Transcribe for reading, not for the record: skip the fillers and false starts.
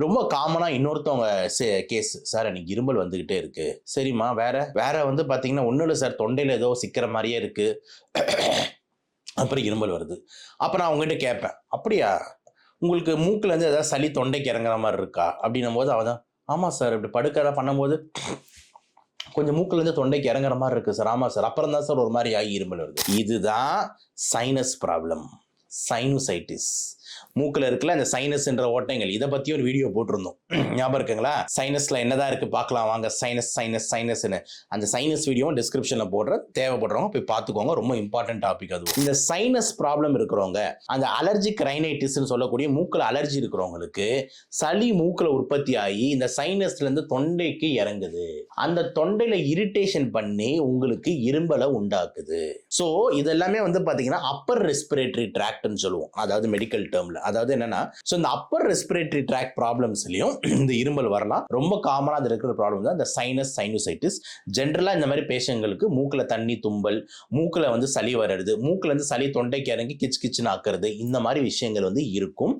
ரொம்ப காமனா இன்னொருத்தவங்க கேஸ், சார் எனக்கு இருமல் வந்துகிட்டே இருக்கு. சரிம்மா வேற? வேற வந்து பார்த்தீங்கன்னா, ஒண்ணும் இல்ல சார் தொண்டையில ஏதோ சிக்கிற மாரியே இருக்கு. அப்புறம் இருமல் வருது. அப்ப நான் அவங்ககிட்ட கேட்பேன். அப்படியா? உங்களுக்கு மூக்குல இருந்து ஏதாவது சளி தொண்டைக்கு இறங்குற மாரி இருக்கா? அப்படின்னும்போது அவ தான், ஆமா சார் இப்படி படுக்க பண்ணும்போது கொஞ்சம் மூக்குல இருந்து தொண்டைக்கு இறங்குற மாரி இருக்கு சார். ஆமா சார். அப்புறம் தான் சார் ஒரு மாரி ஆகி இருமல் வருது. இதுதான் சைனஸ் ப்ராப்ளம். சைனூசைட்டிஸ். மூக்குல இருக்குல்ல அந்த சைனஸ்ன்ற ஓட்டைகள். இத பத்தி ஒரு வீடியோ போட்டிருந்தோம். ஞாபகம் இருக்குங்களா? சைனஸ்ல என்னதான் இருக்கு பார்க்கலாம் வாங்க. சைனஸ்ன்னு. அந்த சைனஸ் வீடியோவும் டிஸ்கிரிப்ஷன்ல போடுறேன். தேவைப்படுறவங்க போய் பார்த்துக்கோங்க. ரொம்ப இம்பார்ட்டன்ட் டாபிக் அது. இந்த சைனஸ் ப்ராப்ளம் இருக்கிறவங்க, அந்த அலர்ஜிக் ரைனைட்டிஸ்ன்னு சொல்லக்கூடிய மூக்குல அலர்ஜி இருக்கிறவங்களுக்கு சளி மூக்குல உற்பத்தி ஆகி இந்த சைனஸ்ல இருந்து தொண்டைக்கு இறங்குது. அந்த தொண்டையில இரிட்டேஷன் பண்ணி உங்களுக்கு இரும்பலை உண்டாக்குது. சோ இதெல்லாமே வந்து பாத்தீங்கன்னா அப்பர் ரெஸ்பிரேட்டரி ட்ராக்ட்னு சொல்லுவோம். அதாவது மெடிக்கல் டேர்ம்ல. அதாவது என்னன்னா, சோ இந்த அப்பர் ரெஸ்பிரேட்டரி ட்ராக்ட் ப்ராப்ளம்ஸ்லயும் இந்த இருமல் வரலாம். ரொம்ப காமனா அது இருக்கிற ப்ராப்ளம் தான் இந்த சைனசைட்டிஸ். ஜெனரலா இந்த மாதிரி பேஷண்ட்களுக்கு மூக்குல தண்ணி தும்பல், மூக்குல வந்து சளி வர்றது, மூக்குல இருந்து சளி தொண்டைக்கு இறங்கி கிச்சு கிச்சுன்னு ஆக்குறது, இந்த மாதிரி விஷயங்கள் வந்து இருக்கும்.